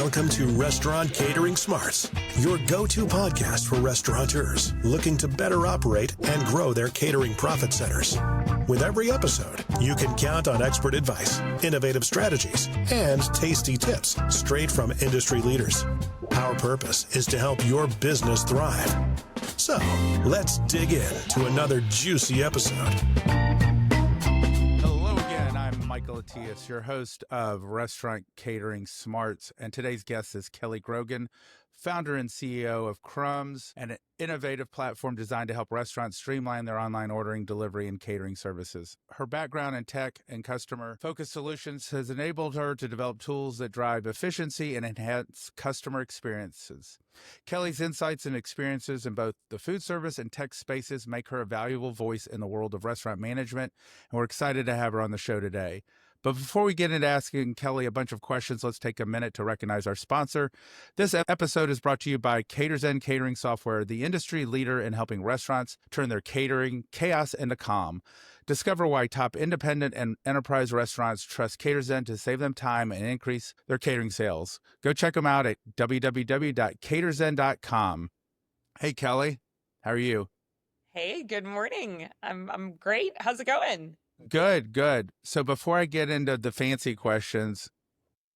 Welcome to Restaurant Catering Smarts, your go-to podcast for restaurateurs looking to better operate and grow their catering profit centers. With every episode, you can count on expert advice, innovative strategies, and tasty tips straight from industry leaders. Our purpose is to help your business thrive. So, let's dig in to another juicy episode. Hello again, I'm Michael Attias, your host of Restaurant Catering Smarts, and today's guest is Kelly Grogan, founder and CEO of CRUMBS, an innovative platform designed to help restaurants streamline their online ordering, delivery, and catering services. Her background in tech and customer-focused solutions has enabled her to develop tools that drive efficiency and enhance customer experiences. Kelly's insights and experiences in both the food service and tech spaces make her a valuable voice in the world of restaurant management, and we're excited to have her on the show today. But before we get into asking Kelly a bunch of questions, let's take a minute to recognize our sponsor. This episode is brought to you by Catering Software, the industry leader in helping restaurants turn their catering chaos into calm. Discover why top independent and enterprise restaurants trust Caterzen to save them time and increase their catering sales. Go check them out at www.caterzen.com. Hey, Kelly, how are you? Hey, good morning. I'm great. How's it going? Good. So before I get into the fancy questions,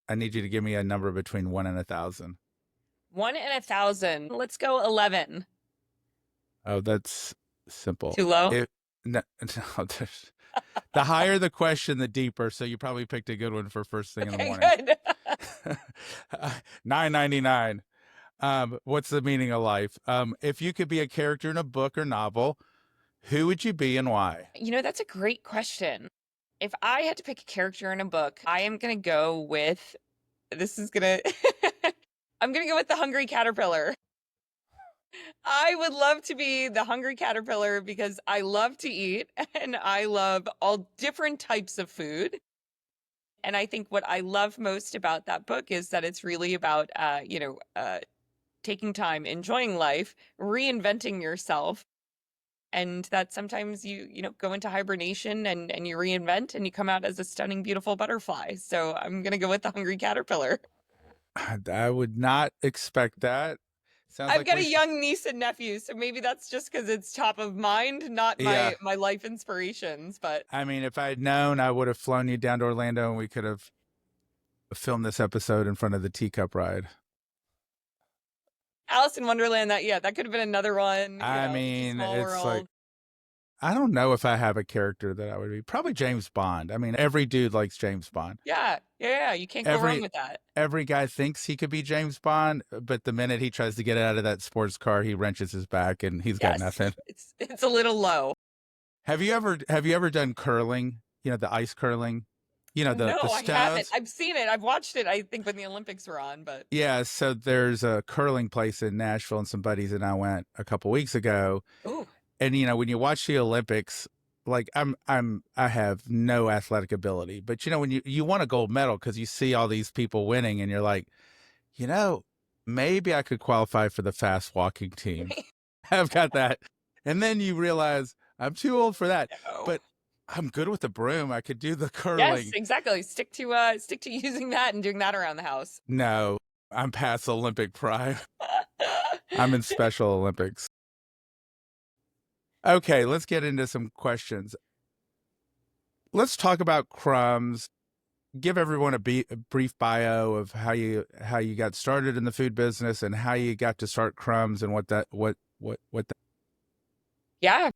I need you to give me a number between 1 and 1,000. 1 and 1,000. Let's go 11. Oh, that's simple. Too low? No, the higher the question, the deeper. So you probably picked a good one for first thing in the morning. Good. $9.99. What's the meaning of life? If you could be a character in a book or novel, who would you be and why? You know, that's a great question. If I had to pick a character in a book, I am going to go with, I'm going to go with the Hungry Caterpillar. I would love to be the Hungry Caterpillar because I love to eat and I love all different types of food. And I think what I love most about that book is that it's really about, taking time, enjoying life, reinventing yourself. And that sometimes you go into hibernation and you reinvent and you come out as a stunning, beautiful butterfly. So I'm going to go with the Hungry Caterpillar. I would not expect that. I've got a young niece and nephew, so maybe that's just because it's top of mind, not my life inspirations. But I mean, if I had known, I would have flown you down to Orlando and we could have filmed this episode in front of the teacup ride. Alice in Wonderland, that could have been another one. I mean, it's like, I don't know if I have a character that I would be. Probably James Bond. I mean, every dude likes James Bond. Yeah. You can't go wrong with that. Every guy thinks he could be James Bond, but the minute he tries to get out of that sports car, he wrenches his back and he's got nothing. It's a little low. Have you ever done curling? You know, the ice curling? You know, the stones? I haven't. I've seen it. I've watched it, I think, when the Olympics were on. But yeah, so there's a curling place in Nashville, and some buddies and I went a couple weeks ago. Ooh. And you know, when you watch the Olympics, like I have no athletic ability, but you know, when you want a gold medal because you see all these people winning, and you're like, you know, maybe I could qualify for the fast walking team. I've got that, and then you realize I'm too old for that. No. But I'm good with the broom. I could do the curling. Yes, exactly. Stick to using that and doing that around the house. No, I'm past Olympic prime. I'm in Special Olympics. Okay, let's get into some questions. Let's talk about CRUMBS. Give everyone a brief bio of how you got started in the food business and how you got to start CRUMBS and what that. Yeah.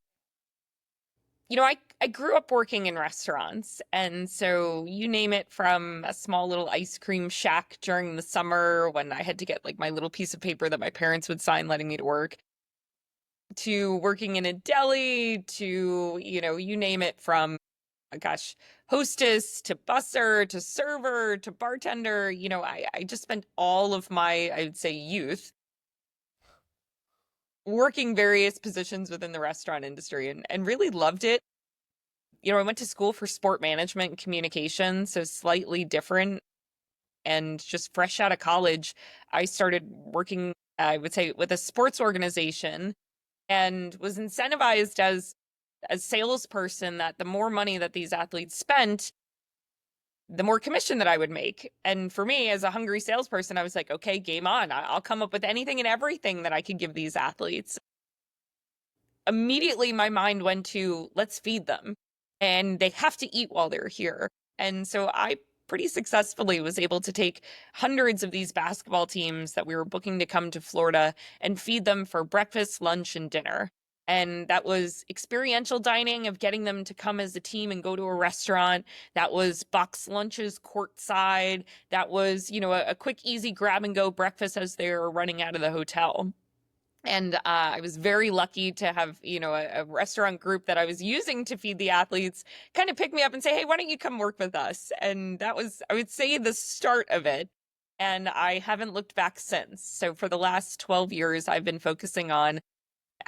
You know, I grew up working in restaurants, and so you name it, from a small little ice cream shack during the summer when I had to get like my little piece of paper that my parents would sign letting me to work, to working in a deli, to, you name it, from, hostess to busser to server to bartender. I just spent all of my, I would say, youth working various positions within the restaurant industry and really loved it. I went to school for sport management and communication, so slightly different. And just fresh out of college, I started working, I would say, with a sports organization, and was incentivized as a salesperson that the more money that these athletes spent, the more commission that I would make. And for me, as a hungry salesperson, I was like, okay, game on. I'll come up with anything and everything that I could give these athletes. Immediately, my mind went to, let's feed them. And they have to eat while they're here. And so I pretty successfully was able to take hundreds of these basketball teams that we were booking to come to Florida and feed them for breakfast, lunch, and dinner. And that was experiential dining of getting them to come as a team and go to a restaurant. That was box lunches courtside. That was, a quick, easy grab and go breakfast as they were running out of the hotel. And I was very lucky to have, a restaurant group that I was using to feed the athletes kind of pick me up and say, hey, why don't you come work with us? And that was, I would say, the start of it. And I haven't looked back since. So for the last 12 years, I've been focusing on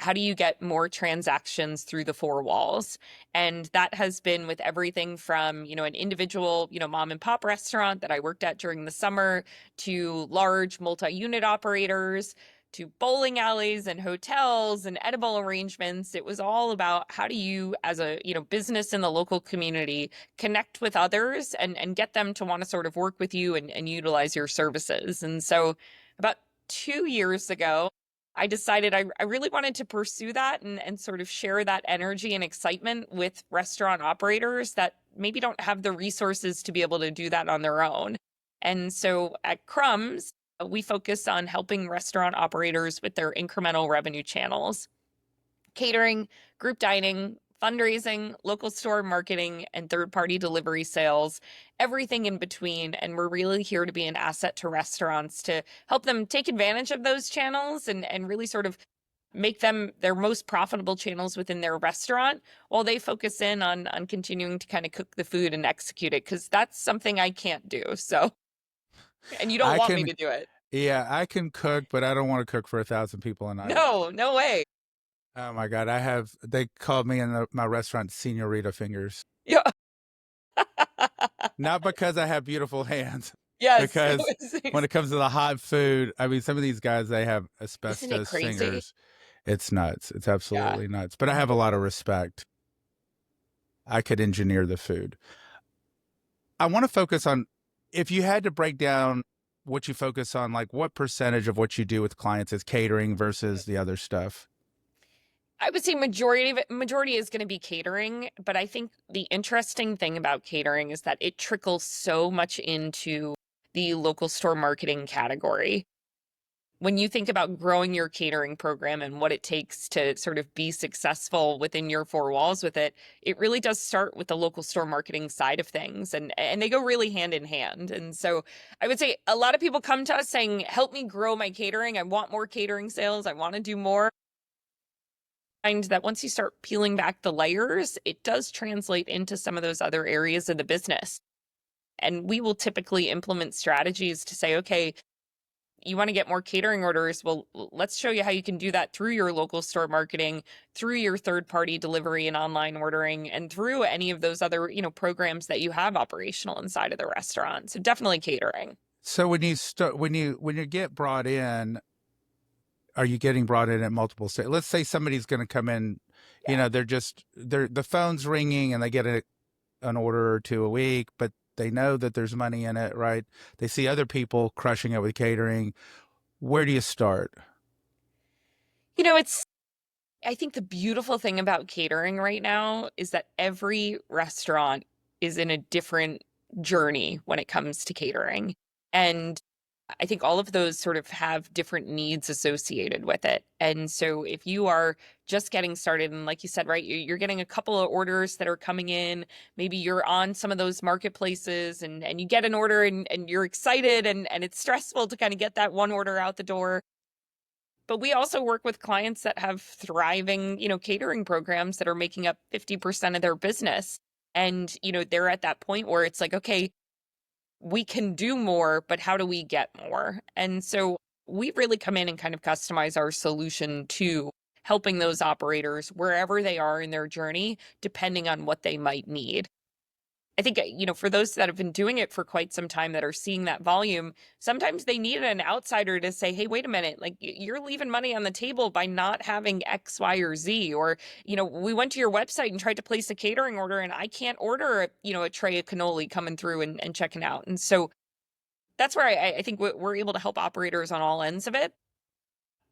how do you get more transactions through the four walls? And that has been with everything from, an individual, mom and pop restaurant that I worked at during the summer to large multi-unit operators to bowling alleys and hotels and edible arrangements. It was all about how do you, as a business in the local community, connect with others and get them to want to sort of work with you and utilize your services. And so about 2 years ago, I decided I really wanted to pursue that and sort of share that energy and excitement with restaurant operators that maybe don't have the resources to be able to do that on their own. And so at CRUMBS, we focus on helping restaurant operators with their incremental revenue channels: catering, group dining, fundraising, local store marketing, and third-party delivery sales, everything in between. And we're really here to be an asset to restaurants to help them take advantage of those channels and really sort of make them their most profitable channels within their restaurant while they focus in on continuing to kind of cook the food and execute it, because that's something I can't do. So, and you don't I want me can, to do it. yeah, I can cook, but I don't want to cook for 1,000 people a night. No way. Oh my God. They called me in my restaurant Senorita Fingers. Yeah. Not because I have beautiful hands, Yes. because when it comes to the hot food, I mean, some of these guys, they have Isn't it asbestos crazy? fingers. It's nuts. It's absolutely nuts. But I have a lot of respect. I could engineer the food. I want to focus on, if you had to break down what you focus on, like what percentage of what you do with clients is catering versus the other stuff? I would say majority is going to be catering, but I think the interesting thing about catering is that it trickles so much into the local store marketing category. When you think about growing your catering program and what it takes to sort of be successful within your four walls with it, it really does start with the local store marketing side of things, and they go really hand in hand. And so I would say a lot of people come to us saying, help me grow my catering. I want more catering sales. I want to do more. Find that once you start peeling back the layers, it does translate into some of those other areas of the business. And we will typically implement strategies to say, okay, you want to get more catering orders? Well, let's show you how you can do that through your local store marketing, through your third-party delivery and online ordering, and through any of those other, programs that you have operational inside of the restaurant. So definitely catering. So when you get brought in, are you getting brought in at multiple stages? Let's say somebody's going to come in, the phone's ringing and they get an order or two a week, but they know that there's money in it, right? They see other people crushing it with catering. Where do you start? I think the beautiful thing about catering right now is that every restaurant is in a different journey when it comes to catering. And I think all of those sort of have different needs associated with it. And so if you are just getting started, and like you said, right, you're getting a couple of orders that are coming in, maybe you're on some of those marketplaces and you get an order and you're excited and it's stressful to kind of get that one order out the door. But we also work with clients that have thriving, catering programs that are making up 50% of their business. And, they're at that point where it's like, okay, we can do more, but how do we get more? And so we really come in and kind of customize our solution to helping those operators wherever they are in their journey, depending on what they might need. I think, for those that have been doing it for quite some time that are seeing that volume, sometimes they need an outsider to say, hey, wait a minute, like you're leaving money on the table by not having X, Y, or Z. Or, we went to your website and tried to place a catering order and I can't order, a tray of cannoli coming through and checking out. And so that's where I think we're able to help operators on all ends of it.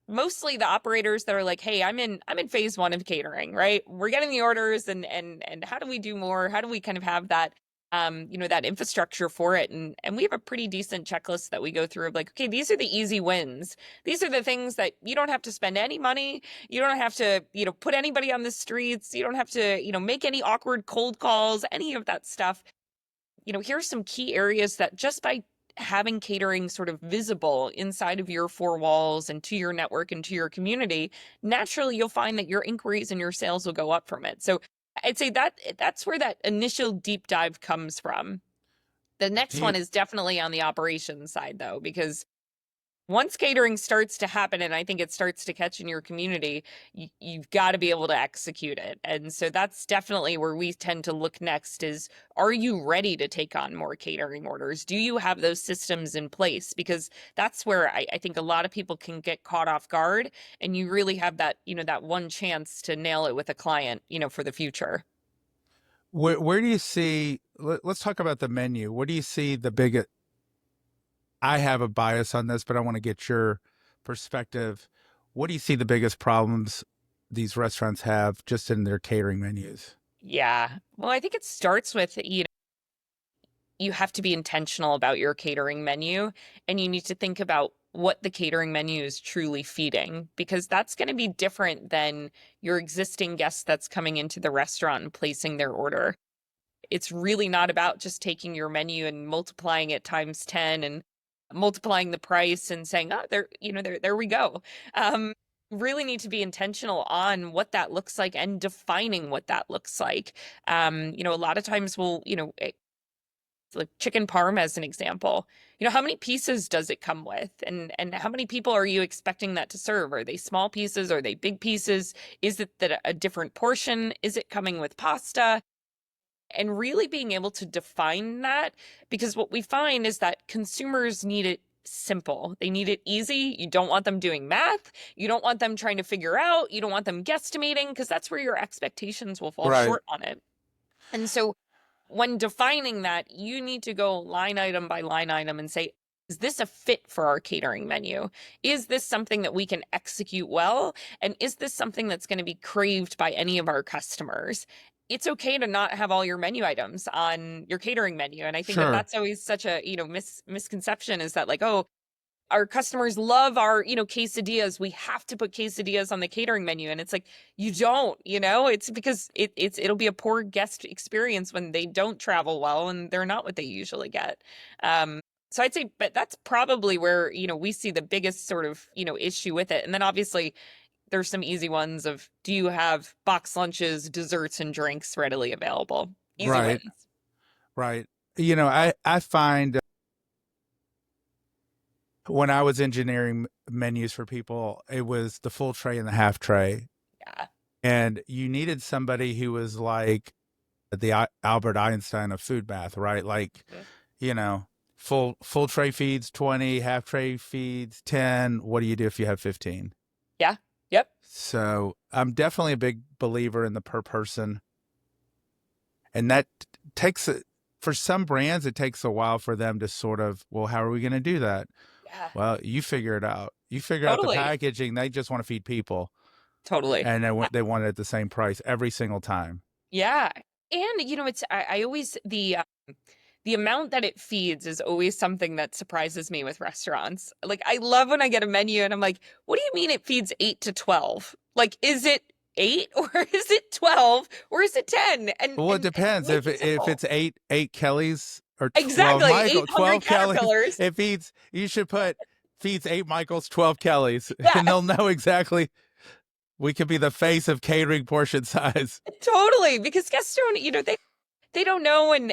Mostly the operators that are like, hey, I'm in phase one of catering, right? We're getting the orders and how do we do more? How do we kind of have that, that infrastructure for it? And we have a pretty decent checklist that we go through of like, okay, these are the easy wins. These are the things that you don't have to spend any money. You don't have to, put anybody on the streets. You don't have to, make any awkward cold calls, any of that stuff. Here's some key areas that just by having catering sort of visible inside of your four walls and to your network and to your community, naturally you'll find that your inquiries and your sales will go up from it. So I'd say that's where that initial deep dive comes from. The next one is definitely on the operations side though, because once catering starts to happen, and I think it starts to catch in your community, you've got to be able to execute it. And so that's definitely where we tend to look next is, are you ready to take on more catering orders? Do you have those systems in place? Because that's where I think a lot of people can get caught off guard, and you really have that, that one chance to nail it with a client, for the future. Where do you see, let's talk about the menu. Where do you see the biggest, I have a bias on this, but I want to get your perspective. What do you see the biggest problems these restaurants have just in their catering menus? Yeah. Well, I think it starts with, you have to be intentional about your catering menu, and you need to think about what the catering menu is truly feeding, because that's going to be different than your existing guest that's coming into the restaurant and placing their order. It's really not about just taking your menu and multiplying it times 10 and multiplying the price and saying, oh, there we go. Really need to be intentional on what that looks like and defining what that looks like. A lot of times we'll, like chicken parm as an example, how many pieces does it come with? And how many people are you expecting that to serve? Are they small pieces? Are they big pieces? Is it that a different portion? Is it coming with pasta? And really being able to define that, because what we find is that consumers need it simple. They need it easy. You don't want them doing math. You don't want them trying to figure out. You don't want them guesstimating, because that's where your expectations will fall short on it. And so when defining that, you need to go line item by line item and say, is this a fit for our catering menu? Is this something that we can execute well? And is this something that's going to be craved by any of our customers? It's okay to not have all your menu items on your catering menu. And I think that that's always such a, misconception, is that like, oh, our customers love our, quesadillas. We have to put quesadillas on the catering menu. And it's like, you don't, it's because it'll be a poor guest experience when they don't travel well and they're not what they usually get. So I'd say, but that's probably where, we see the biggest sort of, issue with it. And then obviously there's some easy ones of, do you have box lunches, desserts, and drinks readily available? Easy wins. Right. I find when I was engineering menus for people, it was the full tray and the half tray. Yeah. And you needed somebody who was like the Albert Einstein of food math, right? Like, full tray feeds 20, half tray feeds 10. What do you do if you have 15? Yeah. Yep. So I'm definitely a big believer in the per person. And that takes, for some brands, it takes a while for them to sort of, well, how are we going to do that? Yeah. Well, you figure it out. You figure out the packaging. They just want to feed people. Totally. And they want it at the same price every single time. Yeah. And, it's, I always, the amount that it feeds is always something that surprises me with restaurants. Like, I love when I get a menu and I'm like, what do you mean it feeds 8 to 12? Like, is it 8 or is it 12 or is it 10? And well, it depends. If it's eight Kellys or 12 exactly, Michael, 12 Kellys, it feeds. You should put feeds 8 Michaels, 12 Kellys, and they'll know exactly. We could be the face of catering portion size. Totally, because guests don't, they don't know, and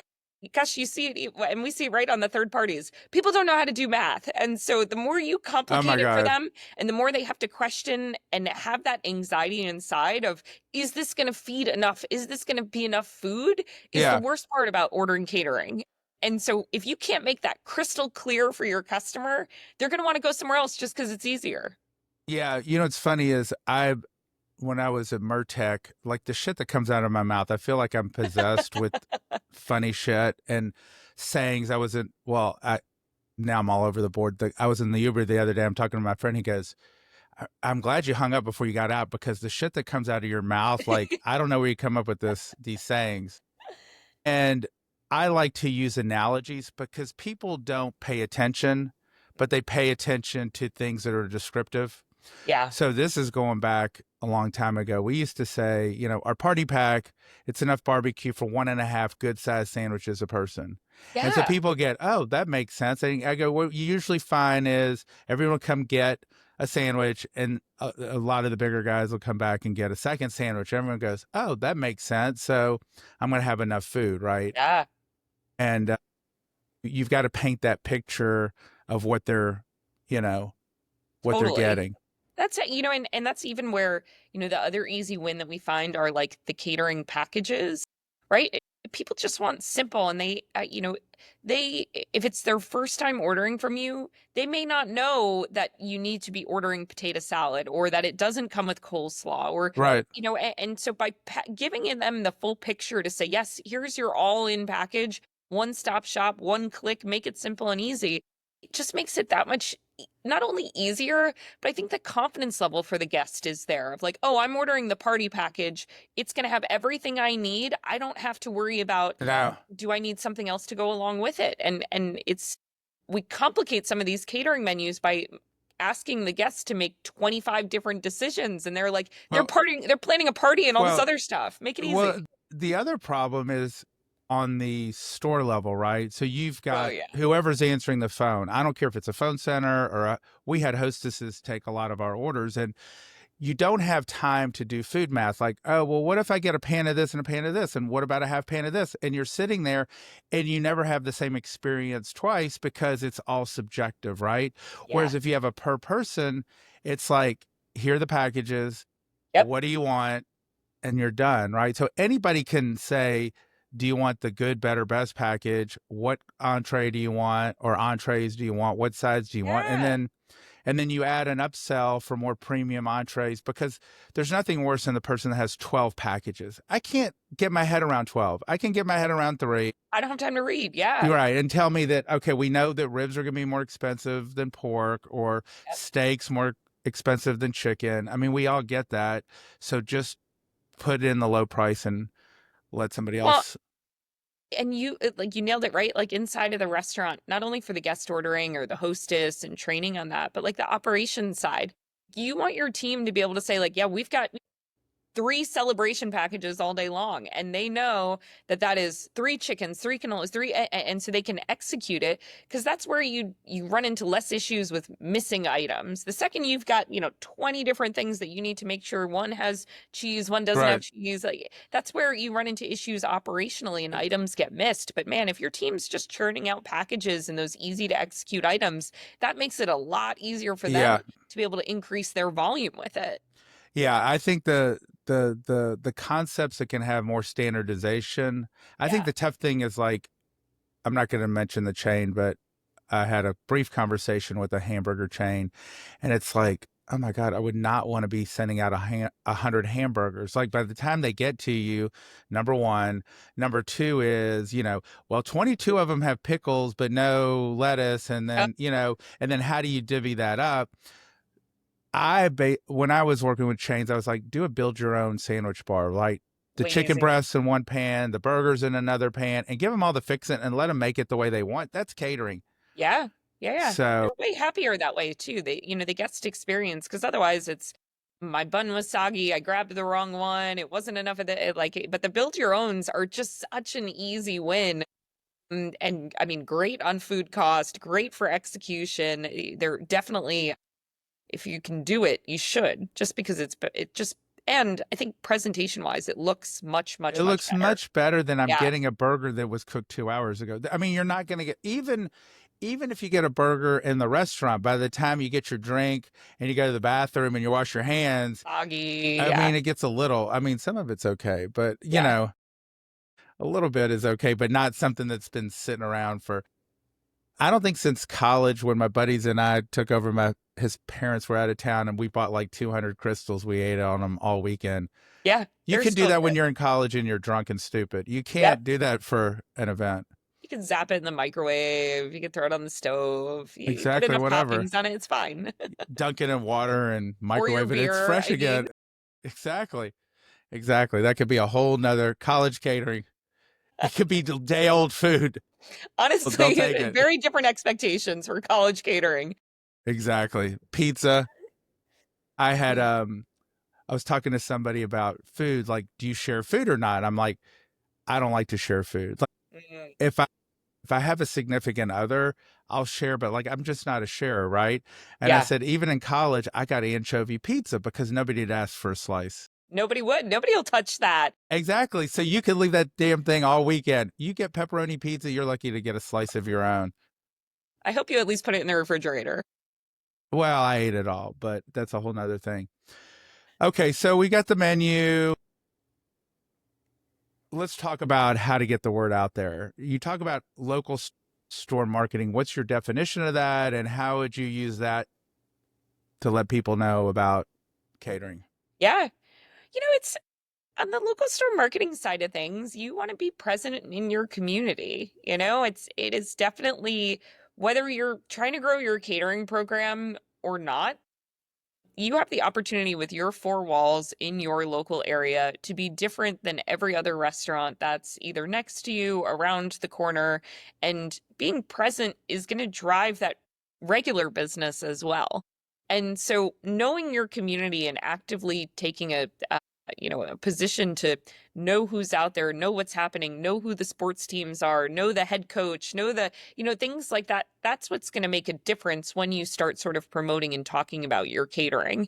Gosh, you see it, and we see it right on the third parties. People don't know how to do math. And so the more you Oh my complicate it for God. them, and the more they have to question and have that anxiety inside of, is this going to feed enough? Is this going to be enough food? Is the Yeah. worst part about ordering catering. And so if you can't make that crystal clear for your customer, they're going to want to go somewhere else just because it's easier. Yeah. You know, what's funny is when I was at Mertech, like the shit that comes out of my mouth, I feel like I'm possessed with funny shit and sayings. Now I'm all over the board. I was in the Uber the other day. I'm talking to my friend. He goes, I'm glad you hung up before you got out because the shit that comes out of your mouth, like, I don't know where you come up with these sayings. And I like to use analogies because people don't pay attention, but they pay attention to things that are descriptive. Yeah. So this is going back a long time ago. We used to say, you know, our party pack, it's enough barbecue for 1.5 good sized sandwiches a person. And so Yeah. people get, oh, that makes sense. And I go, what you usually find is everyone will come get a sandwich, and a lot of the bigger guys will come back and get a second sandwich. Everyone goes, oh, that makes sense. So I'm going to have enough food, right? Yeah. And you've got to paint that picture of what they're, you know, what they're Totally. getting. That's it, and that's even where, the other easy win that we find are like the catering packages, right? People just want simple, and if it's their first time ordering from you, they may not know that you need to be ordering potato salad or that it doesn't come with coleslaw or, Right. and so by giving them the full picture to say, yes, here's your all-in package, one-stop shop, one click, make it simple and easy. It just makes it that much not only easier, but I think the confidence level for the guest is there of like, oh, I'm ordering the party package. It's going to have everything I need. I don't have to worry about, Now, do I need something else to go along with it? And we complicate some of these catering menus by asking the guests to make 25 different decisions. And they're like, they're well, planning a party and all this well, other stuff. Make it well, easy. the other problem is on the store level, right? So you've Oh, got yeah. whoever's answering the phone. I don't care if it's a phone center or we had hostesses take a lot of our orders, and you don't have time to do food math. Like, oh, well, what if I get a pan of this and a pan of this? And what about a half pan of this? And you're sitting there and you never have the same experience twice because it's all subjective, right? Yeah. Whereas if you have a per person, it's like, here are the packages. Yep. What do you want? And you're done, right? So anybody can say, do you want the good, better, best package? What entree do you want? Or entrees do you want? What sides do you want? Yeah. And then you add an upsell for more premium entrees, because there's nothing worse than the person that has 12 packages. I can't get my head around 12. I can get my head around 3. I don't have time to read. Yeah. You're right. And tell me that, okay, we know that ribs are going to be more expensive than pork, or Yep. steaks more expensive than chicken. I mean, we all get that. So just put in the low price and let somebody else. And you nailed it, right? Like inside of the restaurant, not only for the guest ordering or the hostess and training on that, but like the operations side. You want your team to be able to say like, yeah, we've got 3 celebration packages all day long, and they know that that is 3 chickens, 3 cannolis, 3, and so they can execute it, because that's where you run into less issues with missing items. The second you've got 20 different things that you need to make sure one has cheese, one doesn't have cheese, like that's where you run into issues operationally and items get missed. But man, if your team's just churning out packages and those easy to execute items, that makes it a lot easier for them to be able to increase their volume with it. Yeah, I think the concepts that can have more standardization. I think the tough thing is, like, I'm not going to mention the chain, but I had a brief conversation with a hamburger chain, and it's like, oh my God, I would not want to be sending out 100 hamburgers. Like, by the time they get to you, number one, number two is, 22 of them have pickles, but no lettuce. And then, and then how do you divvy that up? When I was working with chains, I was like, do a build your own sandwich bar, like the chicken breasts in one pan, the burgers in another pan, and give them all the fixing and let them make it the way they want. That's catering. Yeah. Yeah. So they're way happier that way too. They, the guest experience, because otherwise it's, my bun was soggy, I grabbed the wrong one, it wasn't enough of but the build your owns are just such an easy win. And I mean, great on food cost, great for execution. They're definitely, if you can do it, you should, just because it just And I think presentation wise, it looks much It looks better. much better than I'm Yeah. getting a burger that was cooked 2 hours ago. I mean, you're not going to get even if you get a burger in the restaurant, by the time you get your drink and you go to the bathroom and you wash your hands, Soggy. I Yeah. mean, it gets a little, I mean, some of it's okay, but you Yeah. know, a little bit is okay, but not something that's been sitting around for, I don't think since college when my buddies and I took over his parents were out of town and we bought like 200 crystals. We ate on them all weekend. Yeah. You They're can do so that when good. you're in college and you're drunk and stupid. You Yep. can't do that for an event. You can zap it in the microwave. You can throw it on the stove. You put Exactly, enough whatever. toppings on it, it's fine. Dunk it in water and Or your microwave it. It's beer, fresh I again. mean. Exactly. Exactly. That could be a whole nother college catering. It could be day old food. Honestly, They'll take it. very different expectations for college catering. Exactly. Pizza. I had I was talking to somebody about food, like, do you share food or not? I'm like, I don't like to share food. Like, if I have a significant other, I'll share, but like I'm just not a sharer, right? And I said, even in college, I got anchovy pizza because nobody had asked for a slice. Nobody would. Nobody will touch that. Exactly. So you could leave that damn thing all weekend. You get pepperoni pizza, you're lucky to get a slice of your own. I hope you at least put it in the refrigerator. Well, I ate it all, but that's a whole nother thing. Okay, so we got the menu. Let's talk about how to get the word out there. You talk about local store marketing. What's your definition of that, and how would you use that to let people know about catering? Yeah. It's on the local store marketing side of things, you want to be present in your community. It is definitely, whether you're trying to grow your catering program or not, you have the opportunity with your four walls in your local area to be different than every other restaurant that's either next to you, around the corner, and being present is going to drive that regular business as well. And so knowing your community and actively taking a position to know who's out there, know what's happening, know who the sports teams are, know the head coach, know the, things like that. That's what's going to make a difference when you start sort of promoting and talking about your catering.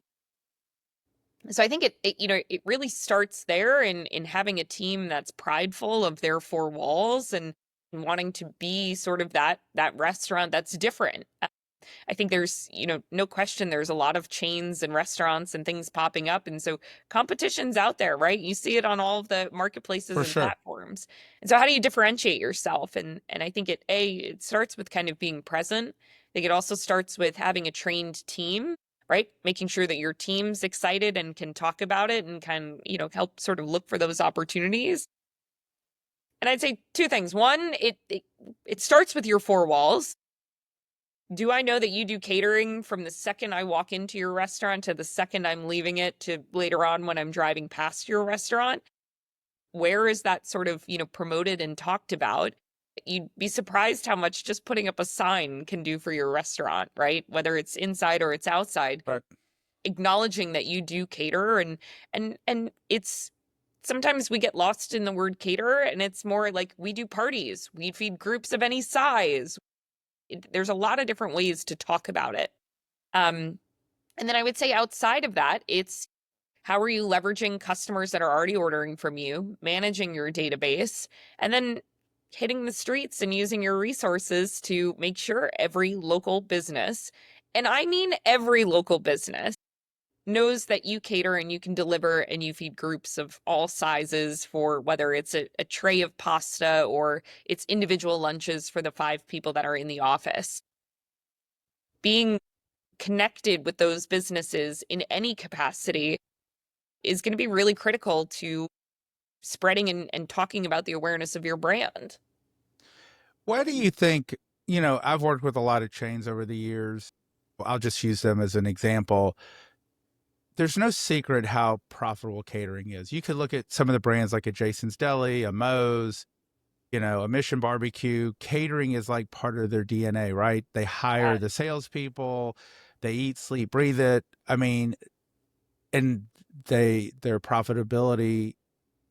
So I think it really starts there in having a team that's prideful of their four walls and wanting to be sort of that restaurant that's different. I think there's, no question there's a lot of chains and restaurants and things popping up. And so competition's out there, right? You see it on all of the marketplaces and platforms. And so how do you differentiate yourself? And I think it starts with kind of being present. I think it also starts with having a trained team, right? Making sure that your team's excited and can talk about it and can, help sort of look for those opportunities. And I'd say two things. One, it starts with your four walls. Do I know that you do catering from the second I walk into your restaurant to the second I'm leaving it to later on when I'm driving past your restaurant? Where is that sort of, promoted and talked about? You'd be surprised how much just putting up a sign can do for your restaurant, right? Whether it's inside or it's outside. Right. Acknowledging that you do cater and it's sometimes we get lost in the word cater and it's more like we do parties. We feed groups of any size. There's a lot of different ways to talk about it. And then I would say outside of that, it's how are you leveraging customers that are already ordering from you, managing your database, and then hitting the streets and using your resources to make sure every local business, and I mean every local business, knows that you cater and you can deliver and you feed groups of all sizes for whether it's a tray of pasta or it's individual lunches for the 5 people that are in the office. Being connected with those businesses in any capacity is going to be really critical to spreading and talking about the awareness of your brand. Why do you think, I've worked with a lot of chains over the years. I'll just use them as an example. There's no secret how profitable catering is. You could look at some of the brands like a Jason's Deli, a Moe's, a Mission Barbecue. Catering is like part of their DNA, right? They hire the salespeople, they eat, sleep, breathe it. I mean, and their profitability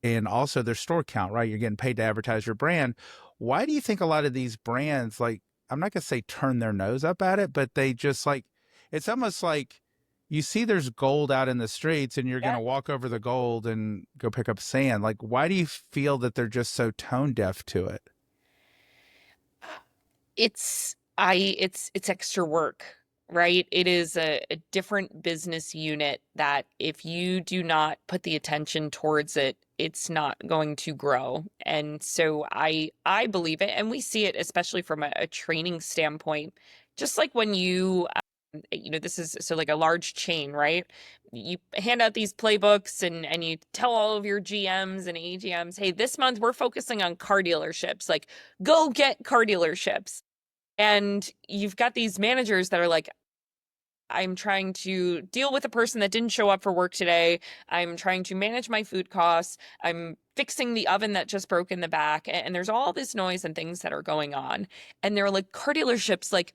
and also their store count, right? You're getting paid to advertise your brand. Why do you think a lot of these brands, like, I'm not going to say turn their nose up at it, but they just like, it's almost like, you see there's gold out in the streets and you're going Yeah. to walk over the gold and go pick up sand. Like, why do you feel that they're just so tone deaf to it? It's extra work, right? It is a different business unit that if you do not put the attention towards it, it's not going to grow. And so I believe it, and we see it especially from a training standpoint. Just like when this is so like a large chain, right? You hand out these playbooks and you tell all of your GMs and AGMs, hey, this month we're focusing on car dealerships. Like, go get car dealerships. And you've got these managers that are like, I'm trying to deal with a person that didn't show up for work today. I'm trying to manage my food costs. I'm fixing the oven that just broke in the back. And there's all this noise and things that are going on. And they're like, car dealerships, like,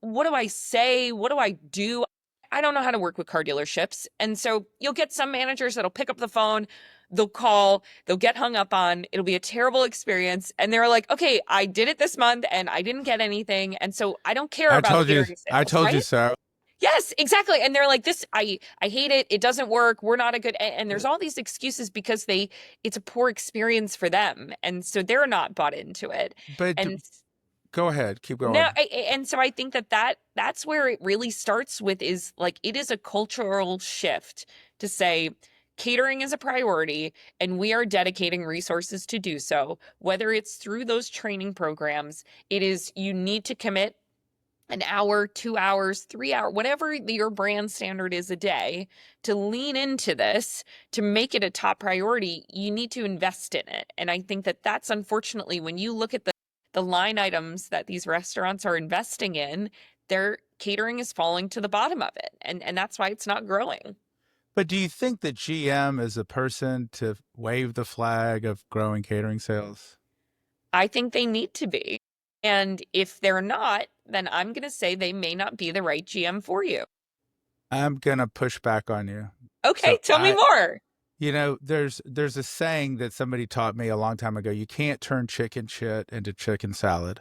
what do I say? What do I do? I don't know how to work with car dealerships. And so you'll get some managers that'll pick up the phone, they'll call, they'll get hung up on. It'll be a terrible experience. And they're like, okay, I did it this month and I didn't get anything. And so I don't care about catering sales, I told right? you so. Yes, exactly. And they're like, this, I hate it. It doesn't work. We're not a good, and there's all these excuses because it's a poor experience for them. And so they're not bought into it. But And go ahead, keep going. no, and so I think that's where it really starts with is like, it is a cultural shift to say catering is a priority and we are dedicating resources to do so, whether it's through those training programs. It is, you need to commit an hour, 2 hours, 3 hours, whatever your brand standard is a day, to lean into this, to make it a top priority. You need to invest in it. And I think that that's unfortunately, when you look at the line items that these restaurants are investing in, their catering is falling to the bottom of it. And that's why it's not growing. But do you think that GM is a person to wave the flag of growing catering sales? I think they need to be. And if they're not, then I'm going to say they may not be the right GM for you. I'm going to push back on you. Okay, tell me more. You know, there's a saying that somebody taught me a long time ago. You can't turn chicken shit into chicken salad.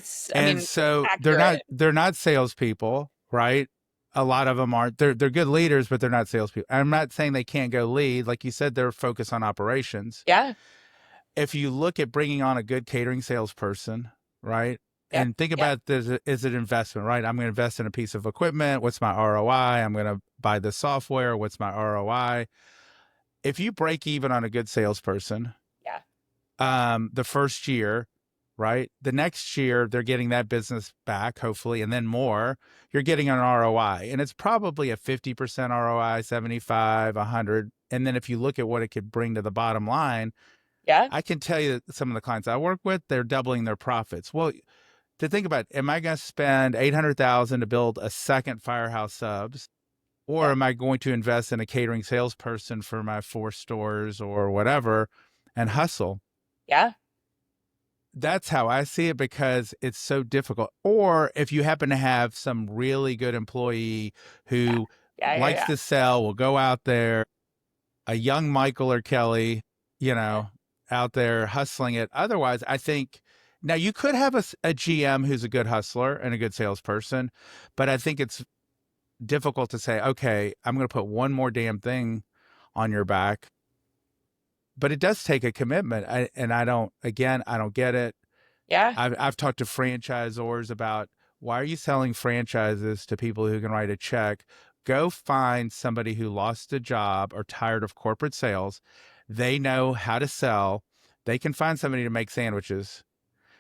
So accurate. they're not salespeople, right? A lot of them aren't. They're good leaders, but they're not salespeople. I'm not saying they can't go lead. Like you said, they're focused on operations. Yeah. If you look at bringing on a good catering salesperson, right? Yeah. And think about this as an investment, right? I'm going to invest in a piece of equipment. What's my ROI? I'm going to buy the software. What's my ROI? If you break even on a good salesperson, the first year, right? The next year, they're getting that business back, hopefully, and then more. You're getting an ROI. And it's probably a 50% ROI, 75, 100. And then if you look at what it could bring to the bottom line, I can tell you that some of the clients I work with, they're doubling their profits. Well, to think about, am I going to spend $800,000 to build a second Firehouse Subs? Or am I going to invest in a catering salesperson for my 4 stores or whatever and hustle? Yeah. That's how I see it, because it's so difficult. Or if you happen to have some really good employee who likes to sell, will go out there, a young Michael or Kelly, out there hustling it. Otherwise, I think now you could have a GM who's a good hustler and a good salesperson, but I think it's difficult to say, okay, I'm going to put one more damn thing on your back. But it does take a commitment. I don't get it. Yeah. I've talked to franchisors about, why are you selling franchises to people who can write a check? Go find somebody who lost a job or tired of corporate sales. They know how to sell. They can find somebody to make sandwiches.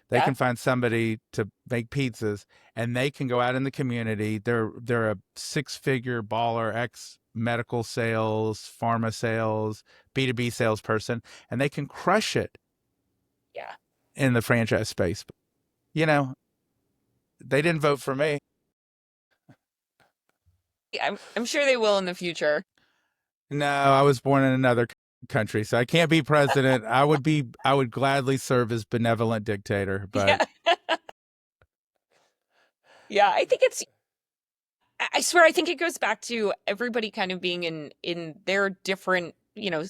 They can find somebody to make pizzas, and they can go out in the community. They're a 6-figure baller, ex-medical sales, pharma sales, B2B salesperson, and they can crush it in the franchise space. They didn't vote for me. I'm sure they will in the future. No, I was born in another country, so I can't be president. I would gladly serve as benevolent dictator, but I think I swear, I think it goes back to everybody kind of being in their different,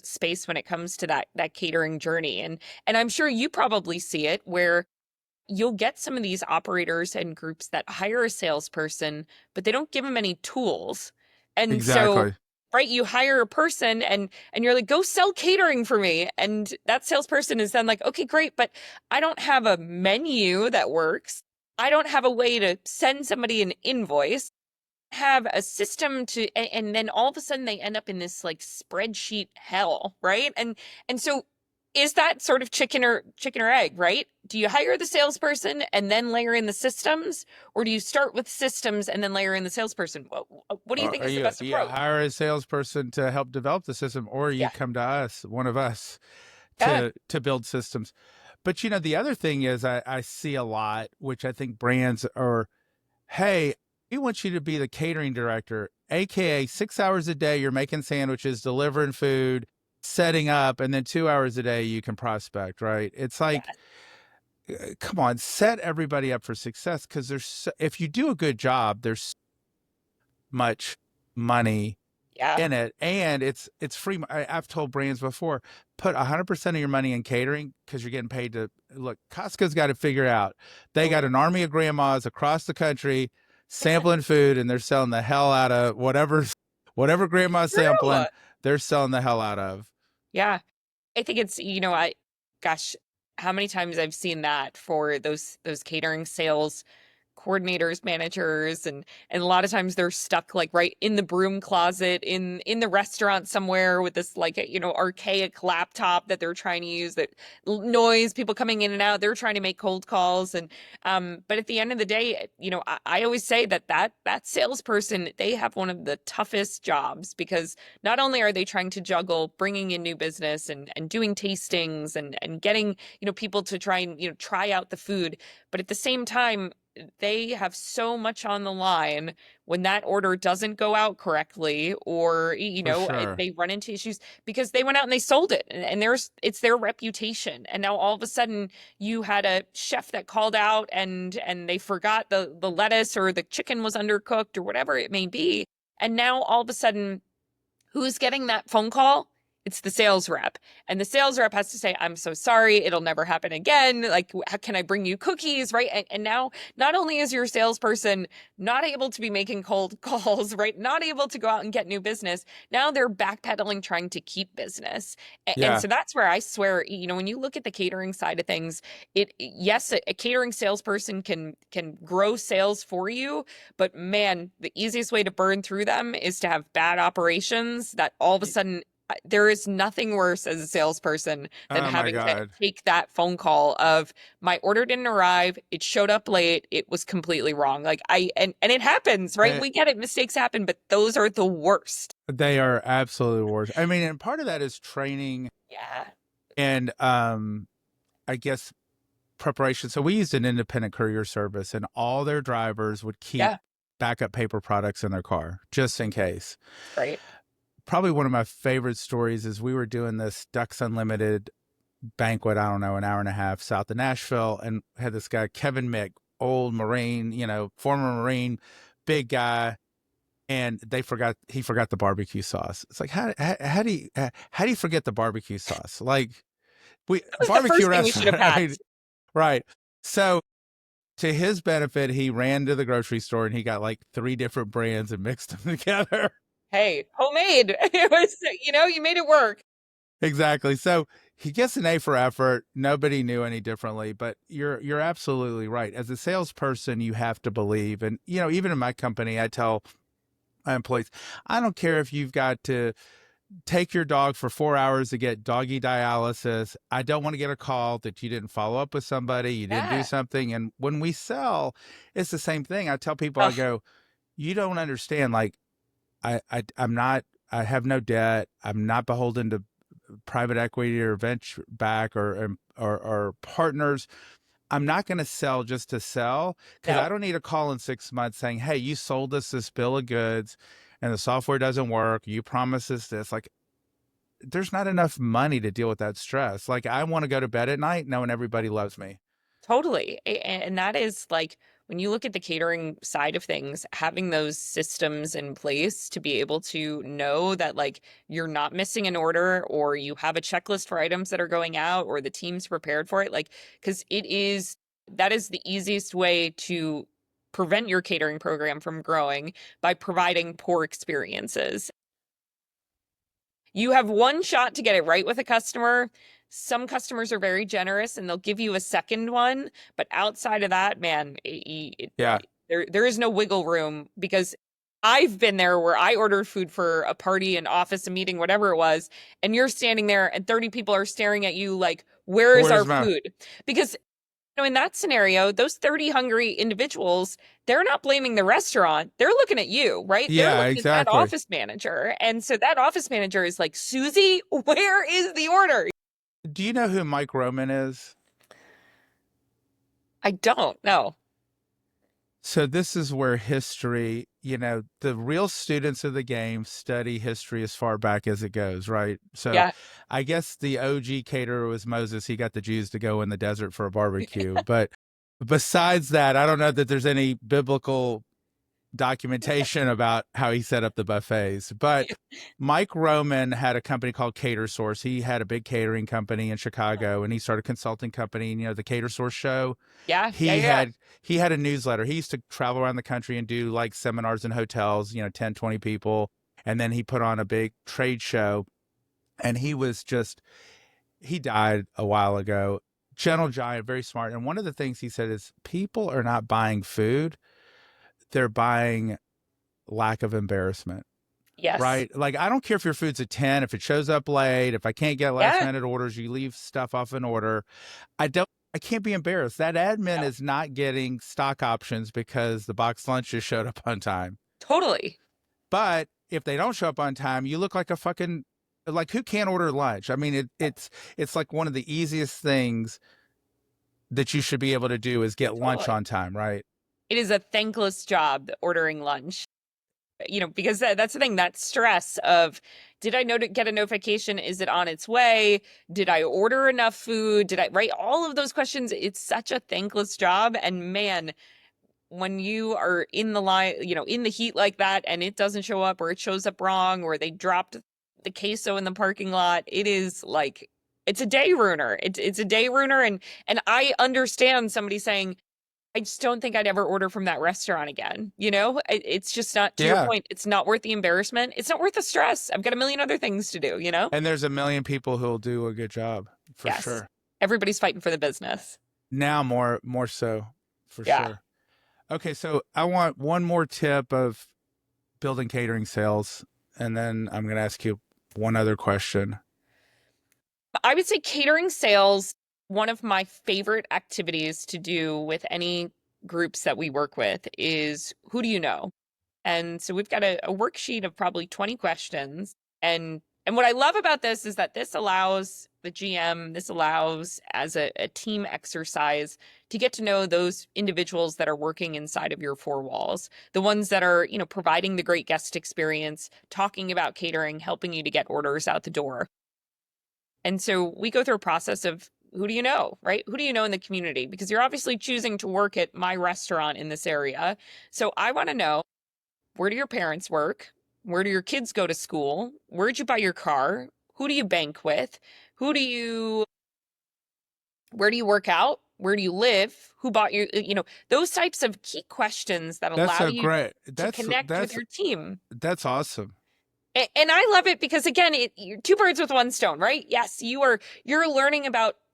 space when it comes to that catering journey. And I'm sure you probably see it where you'll get some of these operators and groups that hire a salesperson, but they don't give them any tools. And so, Exactly. right, you hire a person and you're like, go sell catering for me. And that salesperson is then like, okay, great, but I don't have a menu that works. I don't have a way to send somebody an invoice, have a system to, and then all of a sudden they end up in this like spreadsheet hell, right? And so is that sort of chicken or egg, right? Do you hire the salesperson and then layer in the systems, or do you start with systems and then layer in the salesperson? What do you think Or is the you best you approach? hire a salesperson to help develop the system, or you Yeah, come to us, one of us, yeah, to build systems. But the other thing is I see a lot, which I think brands are, hey, we want you to be the catering director, aka 6 hours a day you're making sandwiches, delivering food, setting up, and then 2 hours a day you can prospect, right? It's like, yeah, come on, set everybody up for success, because if you do a good job, there's so much money yeah. in it, and it's free. I've told brands before, put 100% of your money in catering, because you're getting paid to look. Costco's got to figure out, they got Oh, an army of grandmas across the country sampling food, and they're selling the hell out of whatever grandma's true. sampling, they're selling the hell out of. Yeah. I think it's, gosh, how many times I've seen that for those catering sales coordinators, managers, and a lot of times they're stuck like right in the broom closet in the restaurant somewhere with this like archaic laptop that they're trying to use, that noise, people coming in and out, they're trying to make cold calls. And but at the end of the day, I always say that salesperson, they have one of the toughest jobs, because not only are they trying to juggle bringing in new business and doing tastings and getting people to try and try out the food, but at the same time they have so much on the line when that order doesn't go out correctly, or For sure. they run into issues because they went out and they sold it, and it's their reputation. And now all of a sudden you had a chef that called out and they forgot the lettuce, or the chicken was undercooked, or whatever it may be, and now all of a sudden, who's getting that phone call? It's the sales rep. And the sales rep has to say, I'm so sorry, it'll never happen again. Like, how can I bring you cookies? Right. And now, not only is your salesperson not able to be making cold calls, right? Not able to go out and get new business. Now they're backpedaling, trying to keep business. And Yeah. so that's where I swear, when you look at the catering side of things, yes, a catering salesperson can grow sales for you, but man, the easiest way to burn through them is to have bad operations that all of a sudden, there is nothing worse as a salesperson than Oh my having to God. take that phone call of, my order didn't arrive, it showed up late, it was completely wrong. Like, and it happens, right? Eh, We get it, mistakes happen, but those are the worst. they are absolutely worse. I mean, and part of that is training Yeah. and I guess preparation. So we used an independent courier service, and all their drivers would keep Yeah. backup paper products in their car just in case. Great. Probably one of my favorite stories is we were doing this Ducks Unlimited banquet, I don't know, an hour and a half south of Nashville, and had this guy, Kevin Mick, old Marine, former Marine, big guy. And he forgot the barbecue sauce. It's like, how do you forget the barbecue sauce? Like, we That was the barbecue first thing we should have restaurant, had. right? Right. So to his benefit, he ran to the grocery store and he got like 3 different brands and mixed them together. Hey, homemade. It was, you made it work. Exactly. So he gets an A for effort. Nobody knew any differently, but you're absolutely right. As a salesperson, you have to believe. And even in my company, I tell my employees, I don't care if you've got to take your dog for 4 hours to get doggy dialysis. I don't want to get a call that you didn't follow up with somebody, you didn't do Yeah. something. And when we sell, it's the same thing. I tell people, I Ugh, go, you don't understand. Like, I'm not, I have no debt. I'm not beholden to private equity or venture back or partners. I'm not going to sell just to sell, because I no. don't need a call in 6 months saying, hey, you sold us this bill of goods and the software doesn't work. You promised us this. Like, there's not enough money to deal with that stress. Like, I want to go to bed at night knowing everybody loves me. Totally. And that is like, when you look at the catering side of things, having those systems in place to be able to know that like you're not missing an order, or you have a checklist for items that are going out, or the team's prepared for it. Like, because that is the easiest way to prevent your catering program from growing by providing poor experiences. You have one shot to get it right with a customer. Some customers are very generous and they'll give you a second one. But outside of that, man, Yeah. there is no wiggle room, because I've been there where I ordered food for a party, an office, a meeting, whatever it was, and you're standing there and 30 people are staring at you like, where is our Where's my food? Because in that scenario, those 30 hungry individuals, they're not blaming the restaurant. They're looking at you, right? They're Yeah, looking at that exactly. office manager. And so that office manager is like, Susie, where is the order? Do you know who Mike Roman is? I don't know. So this is where history, the real students of the game study history as far back as it goes, right? So Yeah. I guess the OG caterer was Moses. He got the Jews to go in the desert for a barbecue. But besides that, I don't know that there's any biblical documentation about how he set up the buffets. But Mike Roman had a company called Cater Source. He had a big catering company in Chicago, and he started a consulting company, the Cater Source show. Yeah. He had a newsletter. He used to travel around the country and do like seminars in hotels, 10, 20 people. And then he put on a big trade show, and he died a while ago. Gentle giant, very smart. And one of the things he said is people are not buying food. They're buying lack of embarrassment. Yes. Right? Like, I don't care if your food's a 10, if it shows up late, if I can't get last minute orders, you leave stuff off an order. I can't be embarrassed. That admin is not getting stock options because the box lunch just showed up on time. Totally. But if they don't show up on time, you look like a fucking, like, who can't order lunch? I mean, it's like one of the easiest things that you should be able to do is get lunch on time, right? It is a thankless job ordering lunch, because that's the thing, that stress of, did I get a notification? Is it on its way? Did I order enough food? Right? All of those questions. It's such a thankless job. And man, when you are in the line, in the heat like that, and it doesn't show up, or it shows up wrong, or they dropped the queso in the parking lot, it is like, it's a day ruiner. It's a day ruiner. And I understand somebody saying, I just don't think I'd ever order from that restaurant again. It's just not, to your point, it's not worth the embarrassment. It's not worth the stress. I've got a million other things to do, And there's a million people who'll do a good job, for sure. Everybody's fighting for the business. Now more so, for sure. Okay, so I want one more tip of building catering sales, and then I'm going to ask you one other question. I would say catering sales, one of my favorite activities to do with any groups that we work with is, who do you know? And so we've got a worksheet of probably 20 questions. And what I love about this is that this allows the GM, this allows as a team exercise to get to know those individuals that are working inside of your four walls, the ones that are, providing the great guest experience, talking about catering, helping you to get orders out the door. And so we go through a process of, who do you know, right? Who do you know in the community? Because you're obviously choosing to work at my restaurant in this area. So I want to know, where do your parents work? Where do your kids go to school? Where'd you buy your car? Who do you bank with? Where do you work out? Where do you live? Who bought you? Those types of key questions that allow you to connect with your team. That's awesome. And I love it because, again, you're two birds with one stone, right? Yes, you're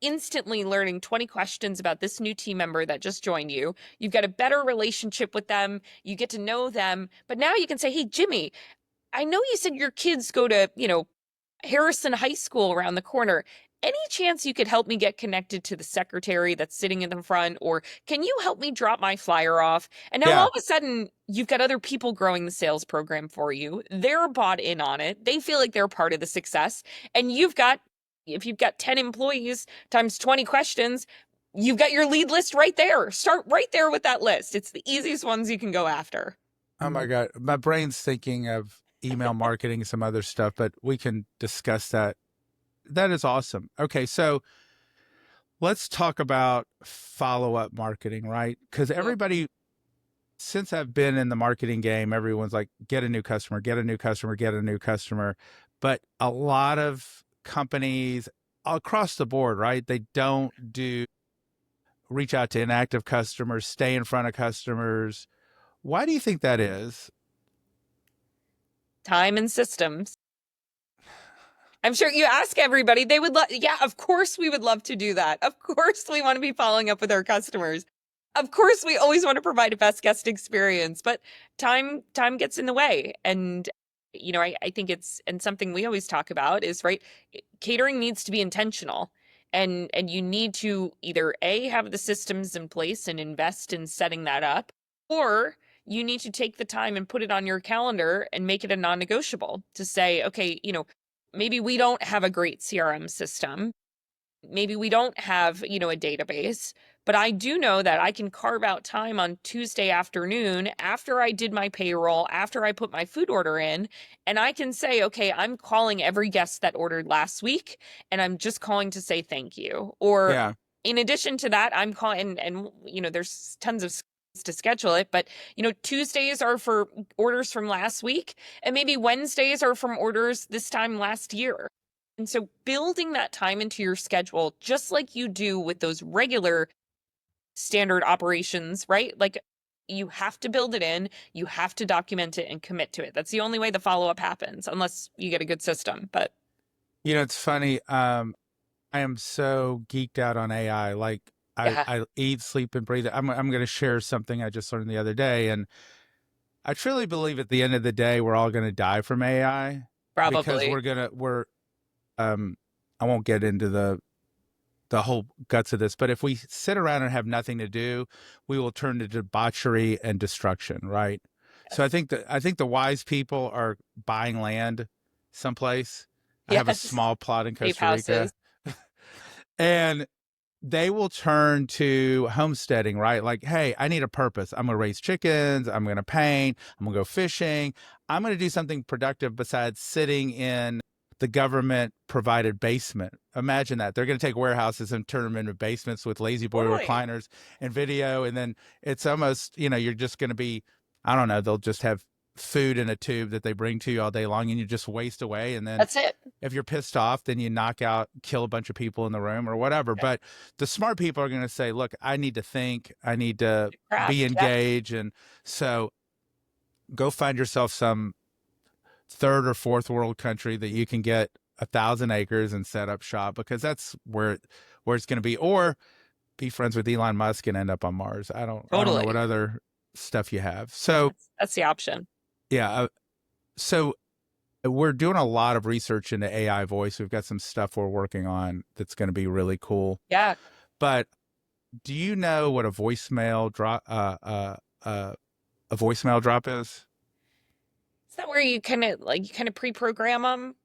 instantly learning 20 questions about this new team member that just joined you. You've got a better relationship with them. You get to know them. But now you can say, hey, Jimmy, I know you said your kids go to, Harrison High School around the corner. Any chance you could help me get connected to the secretary that's sitting in the front? Or can you help me drop my flyer off? And now all of a sudden, you've got other people growing the sales program for you. They're bought in on it. They feel like they're part of the success. And if you've got 10 employees times 20 questions, you've got your lead list right there. Start right there with that list. It's the easiest ones you can go after. Oh my God. My brain's thinking of email marketing and some other stuff, but we can discuss that. That is awesome. Okay, so let's talk about follow-up marketing, right? Because everybody, since I've been in the marketing game, everyone's like, get a new customer, get a new customer, get a new customer. But a lot of companies across the board, right? They don't do reach out to inactive customers, stay in front of customers. Why do you think that is? Time and systems. I'm sure you ask everybody, they would yeah, of course we would love to do that. Of course we want to be following up with our customers. Of course we always want to provide a best guest experience, but time gets in the way. And I think and something we always talk about is, right, catering needs to be intentional. And you need to either A, have the systems in place and invest in setting that up, or you need to take the time and put it on your calendar and make it a non-negotiable to say, okay, maybe we don't have a great CRM system. Maybe we don't have, a database, but I do know that I can carve out time on Tuesday afternoon after I did my payroll, after I put my food order in, and I can say, okay, I'm calling every guest that ordered last week, and I'm just calling to say thank you. Or Yeah. in addition to that, I'm calling, and there's tons of to schedule it, but Tuesdays are for orders from last week, and maybe Wednesdays are from orders this time last year. And so building that time into your schedule, just like you do with those regular standard operations, right? Like, you have to build it in, you have to document it and commit to it. That's the only way the follow-up happens, unless you get a good system. But It's funny. I am so geeked out on AI. Like, yeah, I eat, sleep, and breathe it. I'm going to share something I just learned the other day. And I truly believe at the end of the day, we're all going to die from AI. Because probably. I won't get into the whole guts of this, but if we sit around and have nothing to do, we will turn to debauchery and destruction, right? So I think the wise people are buying land someplace. I have a Yes. small plot in Safe Costa houses. Rica. And they will turn to homesteading, right? Like, hey, I need a purpose. I'm going to raise chickens. I'm going to paint. I'm going to go fishing. I'm going to do something productive besides sitting in the government provided basement. Imagine that. They're going to take warehouses and turn them into basements with lazy boy Totally. recliners and video. And then it's almost, you're just going to be, I don't know, they'll just have food in a tube that they bring to you all day long, and you just waste away. And then That's it. if you're pissed off, then you kill a bunch of people in the room or whatever. But the smart people are going to say, look, I need to think, I need to be engaged. And so go find yourself some third or fourth world country that you can get 1,000 acres and set up shop, because that's where it's going to be. Or be friends with Elon Musk and end up on Mars. I don't know what other stuff you have. So that's the option. Yeah. So we're doing a lot of research into AI voice. We've got some stuff we're working on that's going to be really cool. Yeah. But do you know what a voicemail drop is? Is that where you kind of pre-program them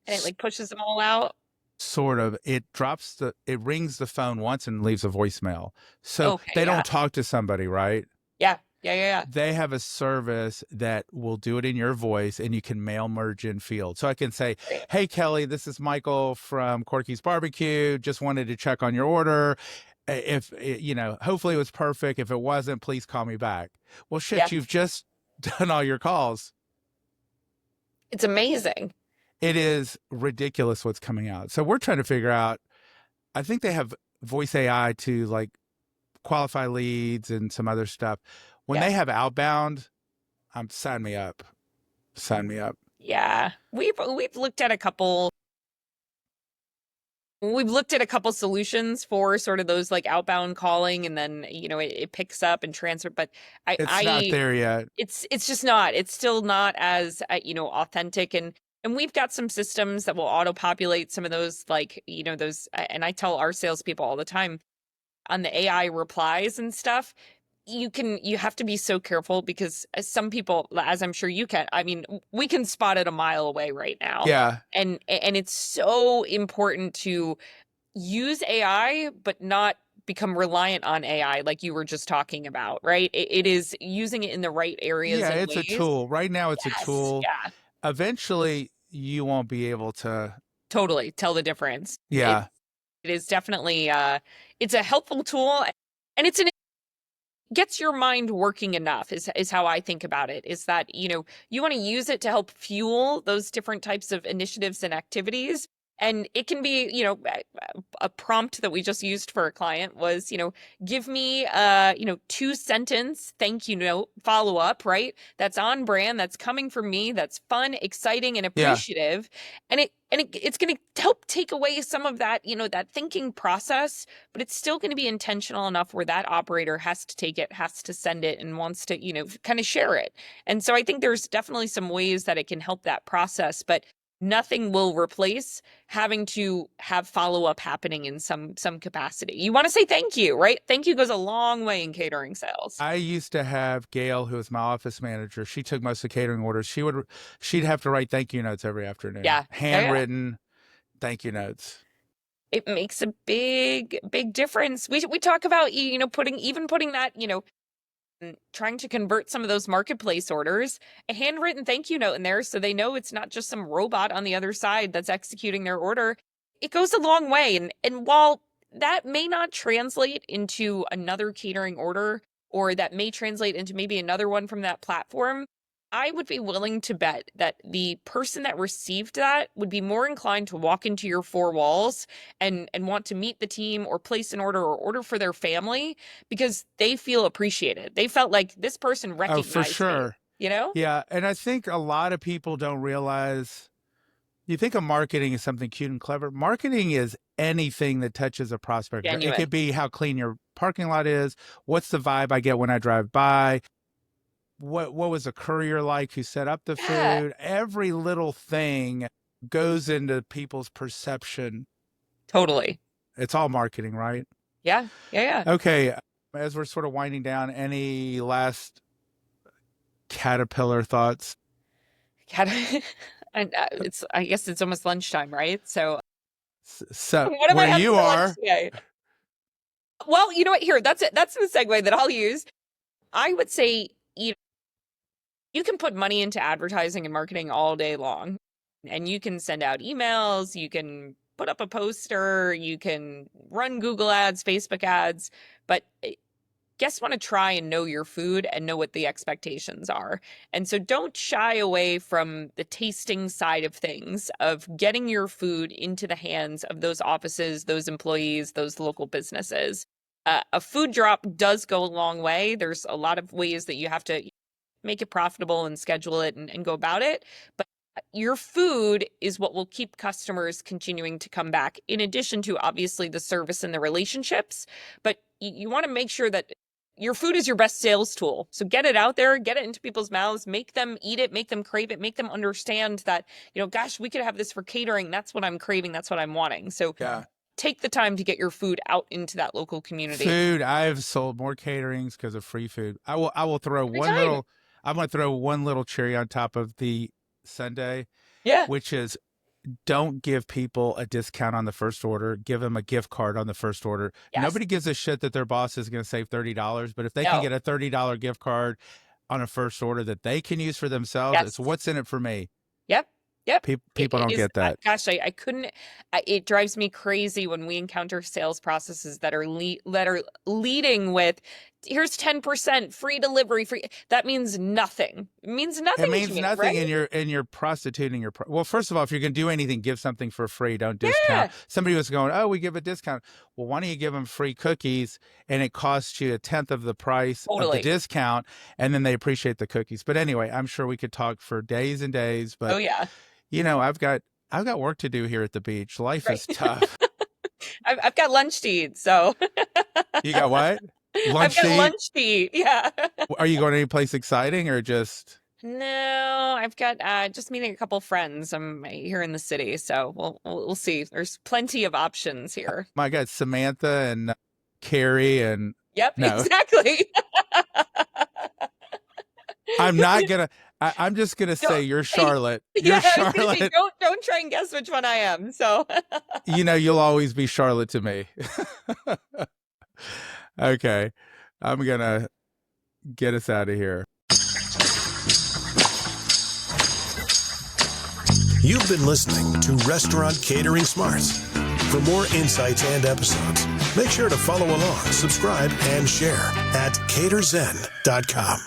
and it like pushes them all out? Sort of. It rings the phone once and leaves a voicemail. So they don't talk to somebody, right? Yeah. They have a service that will do it in your voice, and you can mail merge in field. So I can say, hey, Kelly, this is Michael from Corky's Barbecue. Just wanted to check on your order. If, hopefully it was perfect. If it wasn't, please call me back. Well, shit, You've just done all your calls. It's amazing. It is ridiculous what's coming out. So we're trying to figure out, I think they have voice AI to like qualify leads and some other stuff. When they have outbound, sign me up. Sign me up. Yeah. We've looked at a couple. We've looked at a couple solutions for sort of those like outbound calling, and then it picks up and transfer. But it's not there yet. It's just not. It's still not as authentic, and we've got some systems that will auto populate some of those those. And I tell our salespeople all the time on the AI replies and stuff. You have to be so careful, because some people, as I'm sure you can, I mean, we can spot it a mile away right now. Yeah. And it's so important to use AI, but not become reliant on AI like you were just talking about, right? It is using it in the right areas. Yeah, it's a tool. Right now it's a tool. Yeah. Eventually you won't be able to totally tell the difference. Yeah. It is definitely it's a helpful tool, and gets your mind working enough is how I think about it, is that, you want to use it to help fuel those different types of initiatives and activities. And it can be, a prompt that we just used for a client was, give me 2-sentence thank you note follow up, right? That's on brand, that's coming from me, that's fun, exciting, and appreciative. And it's going to help take away some of that, that thinking process, but it's still going to be intentional enough where that operator has to take it, has to send it, and wants to, kind of share it. And so I think there's definitely some ways that it can help that process, but nothing will replace having to have follow-up happening in some capacity. You want to say thank you, right? Thank you goes a long way in catering sales. I used to have Gail, who was my office manager. She took most of the catering orders. She'd have to write thank you notes every afternoon. Yeah. Handwritten thank you notes. It makes a big difference. We talk about, putting that, trying to convert some of those marketplace orders, a handwritten thank you note in there so they know it's not just some robot on the other side that's executing their order. It goes a long way. And while that may not translate into another catering order, or that may translate into maybe another one from that platform, I would be willing to bet that the person that received that would be more inclined to walk into your 4 walls and want to meet the team or place an order or order for their family because they feel appreciated. They felt like this person recognized for sure. me, Yeah. And I think a lot of people don't realize, you think of marketing as something cute and clever. Marketing is anything that touches a prospect. Genuine. It could be how clean your parking lot is. What's the vibe I get when I drive by? What was the courier like who set up the food? Every little thing goes into people's perception. Totally. It's all marketing, right? Yeah. Okay. As we're sort of winding down, any last caterpillar thoughts? I guess it's almost lunchtime, right? So what where you are. Well, you know what? Here, that's it. That's the segue that I'll use. I would say, you can put money into advertising and marketing all day long, and you can send out emails, you can put up a poster, you can run Google ads, Facebook ads, but guests want to try and know your food and know what the expectations are. And so don't shy away from the tasting side of things, of getting your food into the hands of those offices, those employees, those local businesses. A food drop does go a long way. There's a lot of ways that you have to make it profitable and schedule it and go about it. But your food is what will keep customers continuing to come back, in addition to obviously the service and the relationships. But you want to make sure that your food is your best sales tool. So get it out there, get it into people's mouths, make them eat it, make them crave it, make them understand that, gosh, we could have this for catering. That's what I'm craving. That's what I'm wanting. So take the time to get your food out into that local community. Food. I've sold more caterings because of free food. I will throw I'm going to throw one little cherry on top of the sundae, which is, don't give people a discount on the first order. Give them a gift card on the first order. Yes. Nobody gives a shit that their boss is going to save $30, but if they can get a $30 gift card on a first order that they can use for themselves, it's what's in it for me. Yep. People don't get that. Gosh, I couldn't. It drives me crazy when we encounter sales processes that are leading with, here's 10% free delivery, free. That means nothing. It means nothing. It means nothing, right? and you're prostituting your. Well, first of all, if you're going to do anything, give something for free. Don't discount. Somebody was going, oh, we give a discount. Well, why don't you give them free cookies, and it costs you 1/10 of the price of the discount, and then they appreciate the cookies. But anyway, I'm sure we could talk for days and days. But I've got work to do here at the beach. Life is tough. I've got lunch to eat, so. You got what? I've got lunch to eat. Yeah. Are you going to any place exciting or just? No, I've got just meeting a couple friends. I'm here in the city, so we'll see. There's plenty of options here. My God, Samantha and Carrie and. Yep, exactly. I'm not gonna. I'm just gonna say you're Charlotte. You're Charlotte. Say, don't try and guess which one I am. So. You'll always be Charlotte to me. Okay, I'm gonna get us out of here. You've been listening to Restaurant Catering Smarts. For more insights and episodes, make sure to follow along, subscribe, and share at caterzen.com.